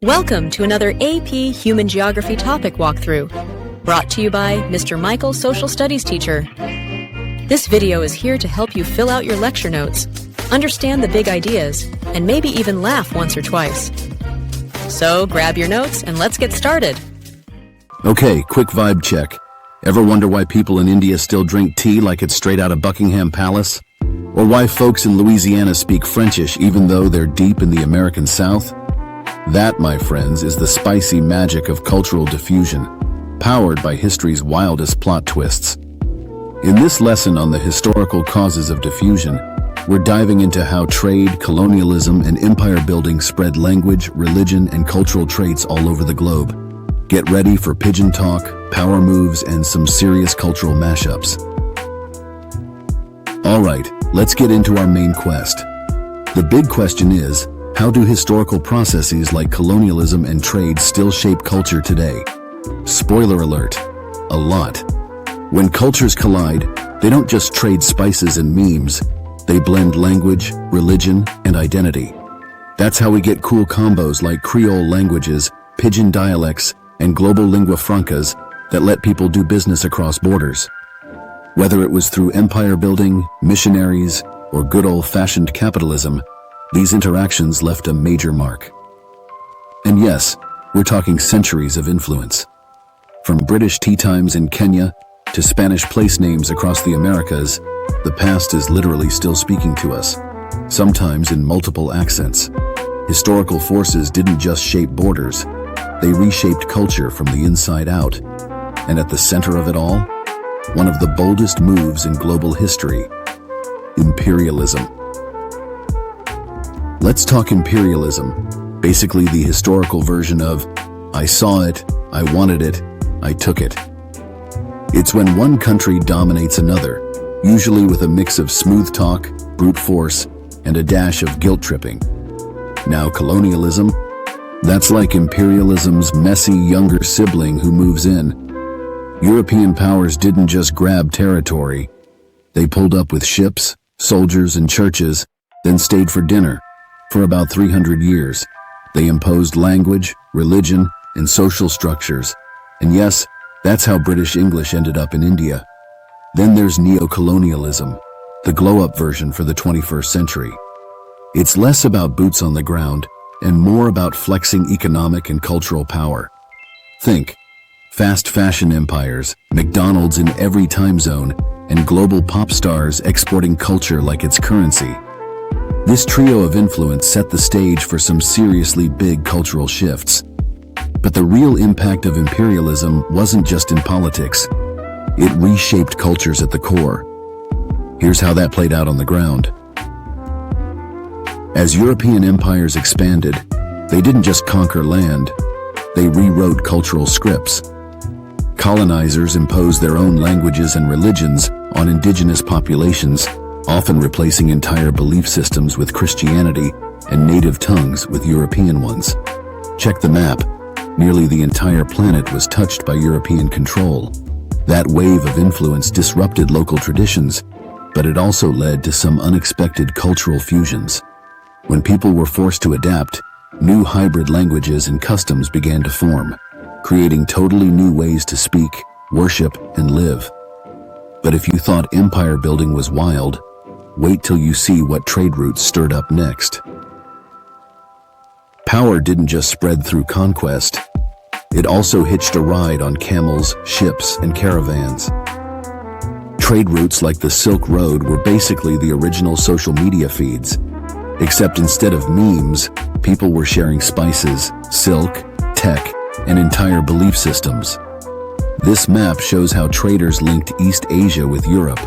Welcome to another AP Human Geography topic walkthrough, brought to you by Mr. Michael, Social Studies teacher. This video is here to help you fill out your lecture notes, understand the big ideas, and maybe even laugh once or twice. So grab your notes and let's get started. Okay, quick vibe check. Ever wonder why people in India still drink tea like it's straight out of Buckingham Palace? Or why folks in Louisiana speak Frenchish even though they're deep in the American South? That, my friends, is the spicy magic of cultural diffusion, powered by history's wildest plot twists. In this lesson on the historical causes of diffusion, we're diving into how trade, colonialism, and empire building spread language, religion, and cultural traits all over the globe. Get ready for pigeon talk, power moves, and some serious cultural mashups. All right, let's get into our main quest. The big question is, how do historical processes like colonialism and trade still shape culture today? Spoiler alert, a lot. When cultures collide, they don't just trade spices and memes, they blend language, religion, and identity. That's how we get cool combos like Creole languages, pidgin dialects, and global lingua francas that let people do business across borders. Whether it was through empire building, missionaries, or good old-fashioned capitalism, these interactions left a major mark. And yes, we're talking centuries of influence. From British tea times in Kenya to Spanish place names across the Americas, the past is literally still speaking to us, sometimes in multiple accents. Historical forces didn't just shape borders, they reshaped culture from the inside out. And at the center of it all, one of the boldest moves in global history: imperialism. Let's talk imperialism, basically the historical version of, I saw it, I wanted it, I took it. It's when one country dominates another, usually with a mix of smooth talk, brute force, and a dash of guilt-tripping. Now colonialism? That's like imperialism's messy younger sibling who moves in. European powers didn't just grab territory. They pulled up with ships, soldiers, and churches, then stayed for dinner. For about 300 years, they imposed language, religion, and social structures. And yes, that's how British English ended up in India. Then there's neo-colonialism, the glow-up version for the 21st century. It's less about boots on the ground and more about flexing economic and cultural power. Think fast fashion empires, McDonald's in every time zone, and global pop stars exporting culture like it's currency. This trio of influence set the stage for some seriously big cultural shifts. But the real impact of imperialism wasn't just in politics. It reshaped cultures at the core. Here's how that played out on the ground. As European empires expanded, they didn't just conquer land, they rewrote cultural scripts. Colonizers imposed their own languages and religions on indigenous populations, often replacing entire belief systems with Christianity and native tongues with European ones. Check the map. Nearly the entire planet was touched by European control. That wave of influence disrupted local traditions, but it also led to some unexpected cultural fusions. When people were forced to adapt, new hybrid languages and customs began to form, creating totally new ways to speak, worship, and live. But if you thought empire building was wild, wait till you see what trade routes stirred up next. Power didn't just spread through conquest. It also hitched a ride on camels, ships, and caravans. Trade routes like the Silk Road were basically the original social media feeds, except instead of memes, people were sharing spices, silk, tech, and entire belief systems. This map shows how traders linked East Asia with Europe,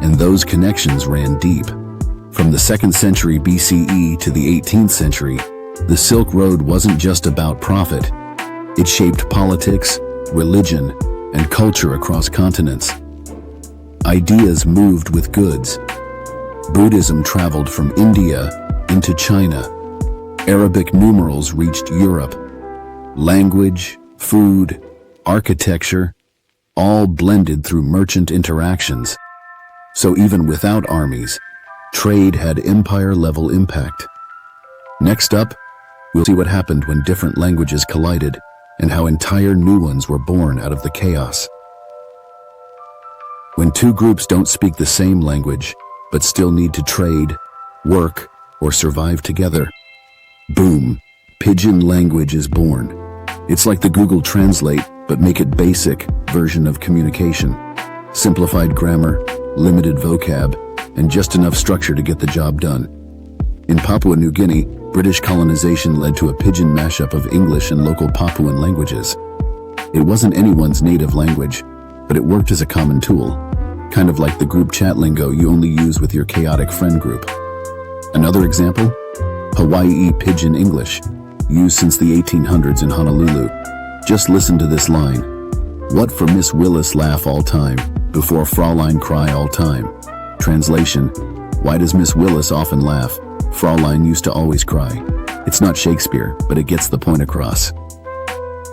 and those connections ran deep. From the 2nd century BCE to the 18th century, the Silk Road wasn't just about profit. It shaped politics, religion, and culture across continents. Ideas moved with goods. Buddhism traveled from India into China. Arabic numerals reached Europe. Language, food, architecture, all blended through merchant interactions. So even without armies, trade had empire-level impact. Next up, We'll see what happened when different languages collided and how entire new ones were born out of the chaos. When two groups don't speak the same language, but still need to trade, work, or survive together, boom, pidgin language is born. It's like the Google Translate, but make it basic version of communication. Simplified grammar, limited vocab, and just enough structure to get the job done. In Papua New Guinea, British colonization led to a pidgin mashup of English and local Papuan languages. It wasn't anyone's native language, but it worked as a common tool, kind of like the group chat lingo you only use with your chaotic friend group. Another example? Hawaii Pidgin English, used since the 1800s in Honolulu. Just listen to this line. What for Miss Willis laugh all time, before Fraulein cry all time? Translation, why does Miss Willis often laugh? Fraulein used to always cry. It's not Shakespeare, but it gets the point across.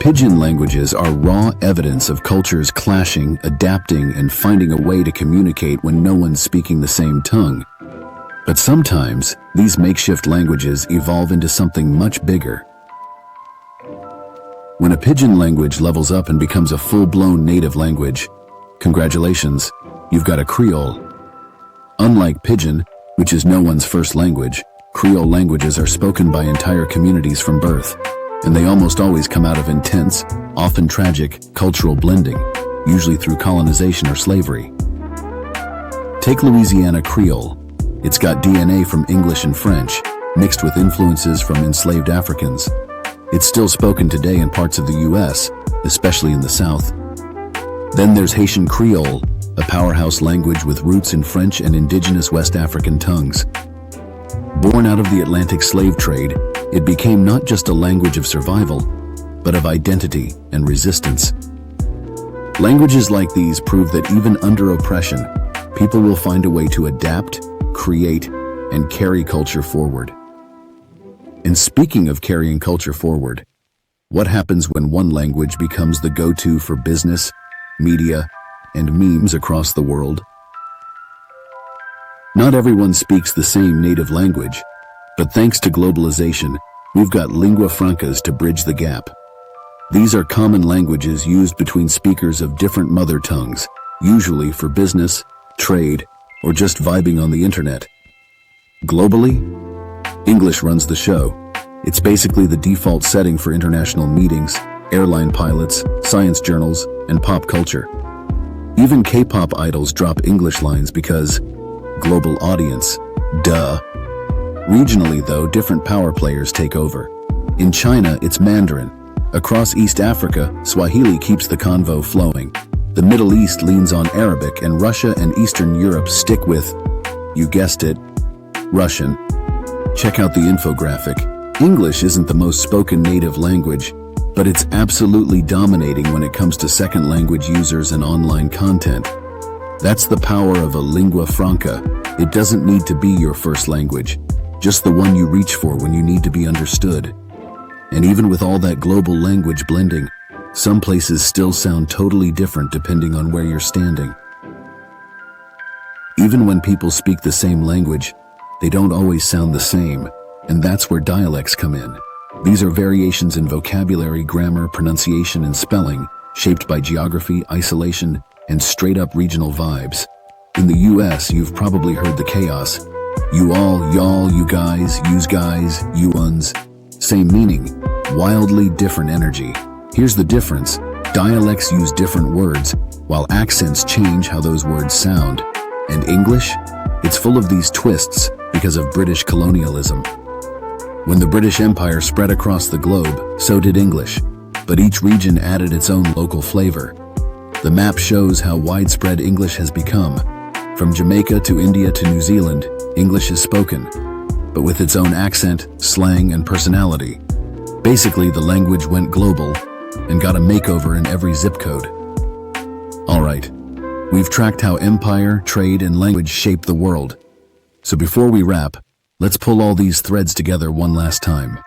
Pidgin languages are raw evidence of cultures clashing, adapting, and finding a way to communicate when no one's speaking the same tongue. But sometimes, these makeshift languages evolve into something much bigger. When a pidgin language levels up and becomes a full-blown native language, congratulations, you've got a Creole. Unlike pidgin, which is no one's first language, Creole languages are spoken by entire communities from birth, and they almost always come out of intense, often tragic, cultural blending, usually through colonization or slavery. Take Louisiana Creole. It's got DNA from English and French, mixed with influences from enslaved Africans. It's still spoken today in parts of the US, especially in the South. Then there's Haitian Creole, a powerhouse language with roots in French and indigenous West African tongues. Born out of the Atlantic slave trade, it became not just a language of survival, but of identity and resistance. Languages like these prove that even under oppression, people will find a way to adapt, create, and carry culture forward. And speaking of carrying culture forward, what happens when one language becomes the go-to for business, media, and memes across the world? Not everyone speaks the same native language, but thanks to globalization, we've got lingua francas to bridge the gap. These are common languages used between speakers of different mother tongues, usually for business, trade, or just vibing on the internet. Globally, English runs the show. It's basically the default setting for international meetings, airline pilots, science journals, and pop culture. Even K-pop idols drop English lines because global audience, duh. Regionally, though, different power players take over. In China, it's Mandarin. Across East Africa, Swahili keeps the convo flowing. The Middle East leans on Arabic, and Russia and Eastern Europe stick with, you guessed it, Russian. Check out the infographic. English isn't the most spoken native language, but it's absolutely dominating when it comes to second language users and online content. That's the power of a lingua franca. It doesn't need to be your first language, just the one you reach for when you need to be understood. And even with all that global language blending, some places still sound totally different depending on where you're standing. Even when people speak the same language, they don't always sound the same, and that's where dialects come in. These are variations in vocabulary, grammar, pronunciation, and spelling, shaped by geography, isolation, and straight-up regional vibes. In the US, you've probably heard the chaos. You all, y'all, you guys, yous guys, you uns. Same meaning, wildly different energy. Here's the difference. Dialects use different words, while accents change how those words sound. And English? It's full of these twists because of British colonialism. When the British Empire spread across the globe, so did English, but each region added its own local flavor. The map shows how widespread English has become. From Jamaica to India to New Zealand, English is spoken, but with its own accent, slang, and personality. Basically, the language went global and got a makeover in every zip code. All right, we've tracked how empire, trade, and language shape the world. So before we wrap, let's pull all these threads together one last time.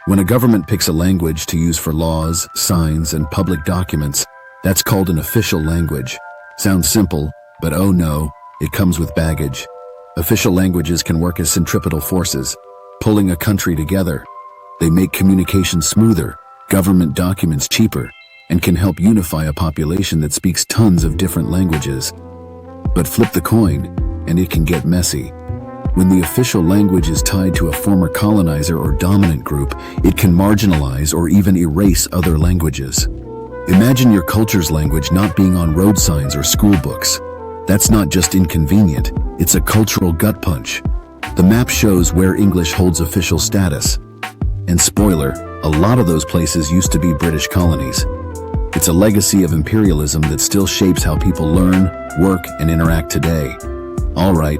When a government picks a language to use for laws, signs, and public documents, that's called an official language. Sounds simple, but oh no, it comes with baggage. Official languages can work as centripetal forces. pulling a country together. They make communication smoother, government documents cheaper, and can help unify a population that speaks tons of different languages. But flip the coin, and it can get messy. When the official language is tied to a former colonizer or dominant group, it can marginalize or even erase other languages. Imagine your culture's language not being on road signs or school books. That's not just inconvenient, it's a cultural gut punch. The map shows where English holds official status. And spoiler, a lot of those places used to be British colonies. It's a legacy of imperialism that still shapes how people learn, work, and interact today. All right,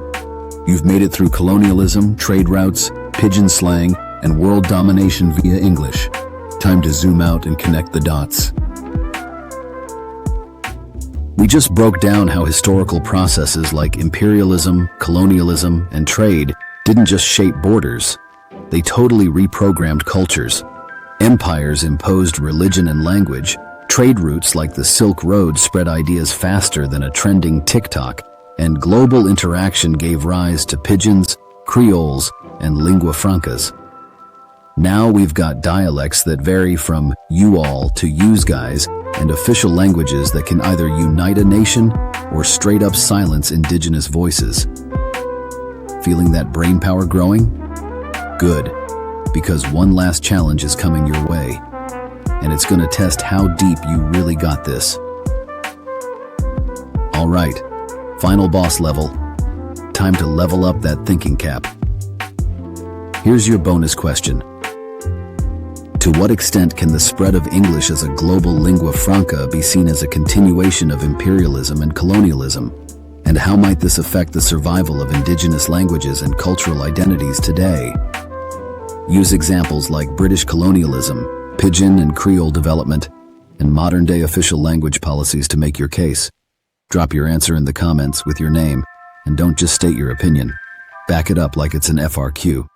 you've made it through colonialism, trade routes, pidgin slang, and world domination via English. Time to zoom out and connect the dots. We just broke down how historical processes like imperialism, colonialism, and trade didn't just shape borders. They totally reprogrammed cultures. Empires imposed religion and language. Trade routes like the Silk Road spread ideas faster than a trending TikTok, and global interaction gave rise to pidgins, creoles, and lingua francas. Now we've got dialects that vary from you-all to yous-guys, and official languages that can either unite a nation or straight up silence indigenous voices. Feeling that brain power growing? Good, because one last challenge is coming your way, and it's going to test how deep you really got this. All right, final boss level. Time to level up that thinking cap. Here's your bonus question. To what extent can the spread of English as a global lingua franca be seen as a continuation of imperialism and colonialism? And how might this affect the survival of indigenous languages and cultural identities today? Use examples like British colonialism, pidgin and creole development, and modern-day official language policies to make your case. Drop your answer in the comments with your name, and don't just state your opinion. Back it up like it's an FRQ.